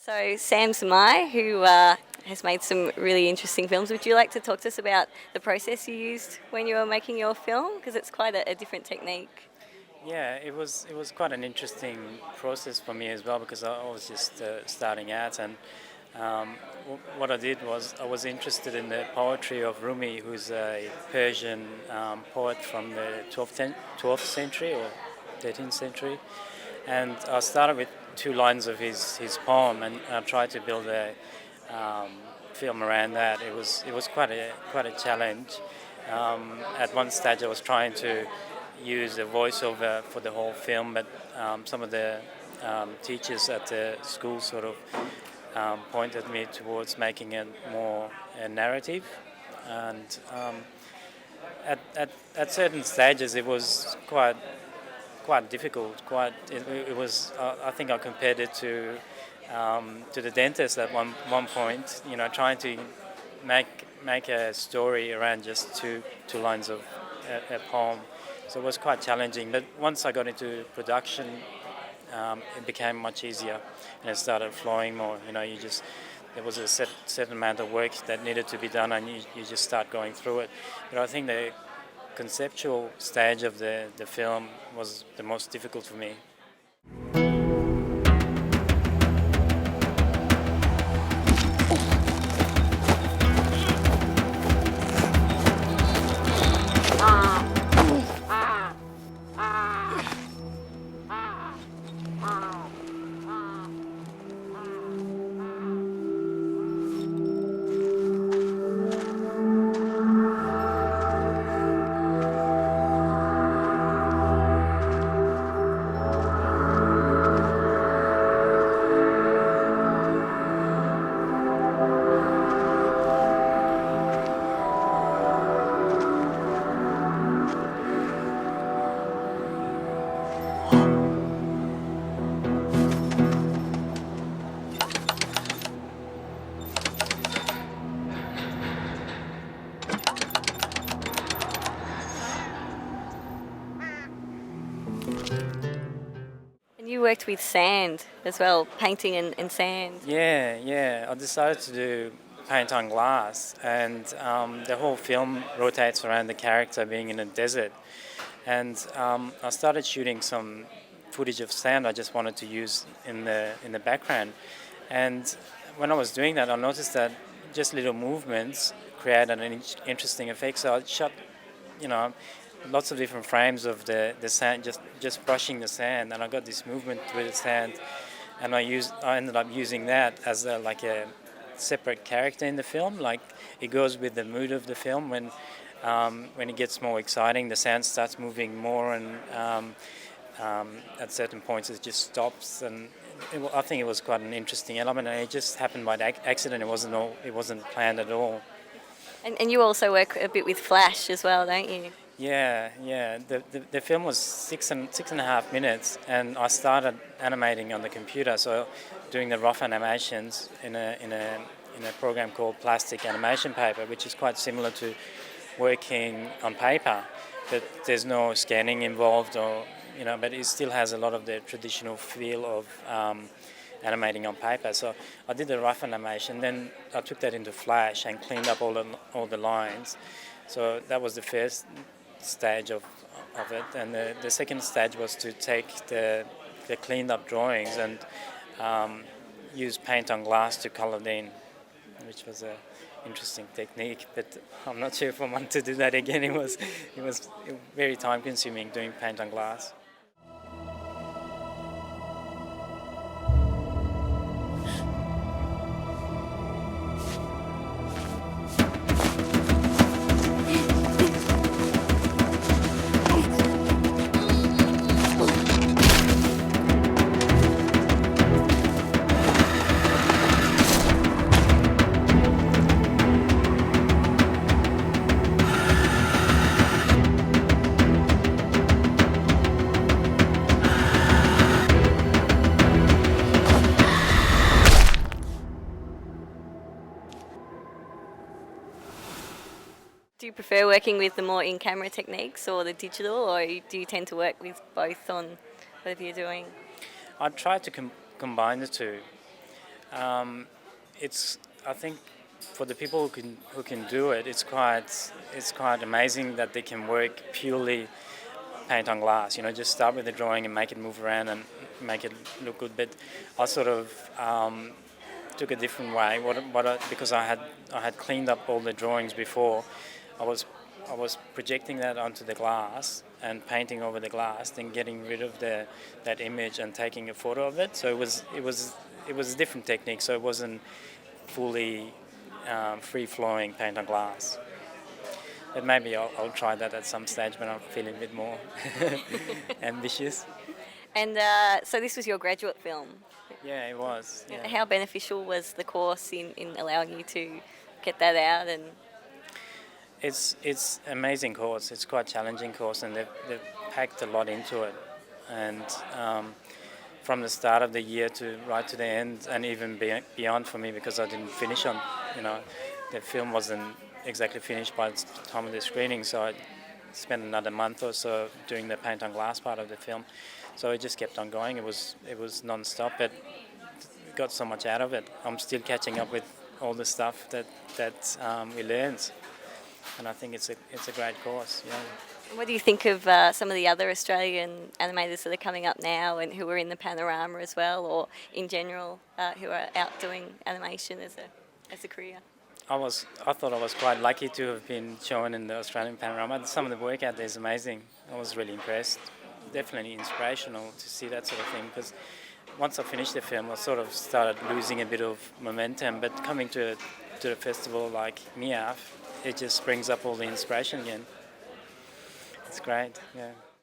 So Sam Samai, who has made some really interesting films, would you like to talk to us about the process you used when you were making your film? Because it's quite a different technique. Yeah, it was quite an interesting process for me as well because I was just starting out, and what I did was I was interested in the poetry of Rumi, who's a Persian poet from the 12th century or 13th century, and I started with two lines of his poem, and I tried to build a um, film around that. It was quite a challenge. At one stage, I was trying to use a voiceover for the whole film, but some of the teachers at the school sort of pointed me towards making it more a narrative, and at certain stages, it was quite difficult. It was. I think I compared it to the dentist at one point. You know, trying to make a story around just two lines of a poem. So it was quite challenging. But once I got into production, it became much easier, and it started flowing more. You know, there was a certain amount of work that needed to be done, and you just start going through it. But I think the conceptual stage of the film was the most difficult for me. And you worked with sand as well, painting and sand. Yeah. I decided to do paint on glass, and the whole film rotates around the character being in a desert. And I started shooting some footage of sand I just wanted to use in the background. And when I was doing that, I noticed that just little movements created an interesting effect. So I shot, you know, lots of different frames of the sand, just brushing the sand, and I got this movement with the sand, and I ended up using that as like a separate character in the film. Like it goes with the mood of the film. When it gets more exciting, the sand starts moving more, and at certain points it just stops. And I think it was quite an interesting element, and it just happened by accident. It wasn't planned at all. And you also work a bit with flash as well, don't you? Yeah. The film was six and a half minutes, and I started animating on the computer. So, doing the rough animations in a program called Plastic Animation Paper, which is quite similar to working on paper, but there's no scanning involved, but it still has a lot of the traditional feel of animating on paper. So I did the rough animation, then I took that into Flash and cleaned up all the lines. So that was the first stage of it, and the second stage was to take the cleaned up drawings and use paint on glass to color it in, which was a interesting technique, but I'm not sure if I want to do that again. It was very time consuming doing paint on glass. Do you prefer working with the more in-camera techniques or the digital, or do you tend to work with both on whatever you're doing? I try to combine the two. It's, I think, for the people who can do it, it's quite amazing that they can work purely paint on glass. You know, just start with the drawing and make it move around and make it look good. But I sort of took a different way. Because I had cleaned up all the drawings before, I was I was projecting that onto the glass and painting over the glass, then getting rid of that image and taking a photo of it. So it was a different technique. So it wasn't fully free flowing paint on glass. But maybe I'll try that at some stage when I'm feeling a bit more ambitious. And so this was your graduate film. Yeah, it was. Yeah. How beneficial was the course in allowing you to get that out? And It's amazing course. It's quite challenging course, and they've packed a lot into it. And from the start of the year to right to the end, and even beyond for me, because I didn't finish on, the film wasn't exactly finished by the time of the screening, so I spent another month or so doing the paint on glass part of the film. So it just kept on going. It was non-stop, but got so much out of it. I'm still catching up with all the stuff that we learned, and I think it's a great course. Yeah. what do you think of some of the other Australian animators that are coming up now and who are in the panorama as well, or in general who are out doing animation as a career? I thought I was quite lucky to have been shown in the Australian panorama. Some of the work out there is amazing. I was really impressed. Definitely inspirational to see that sort of thing, because once I finished the film, I sort of started losing a bit of momentum. But coming to a festival like MIAF, it just brings up all the inspiration again. It's great, yeah.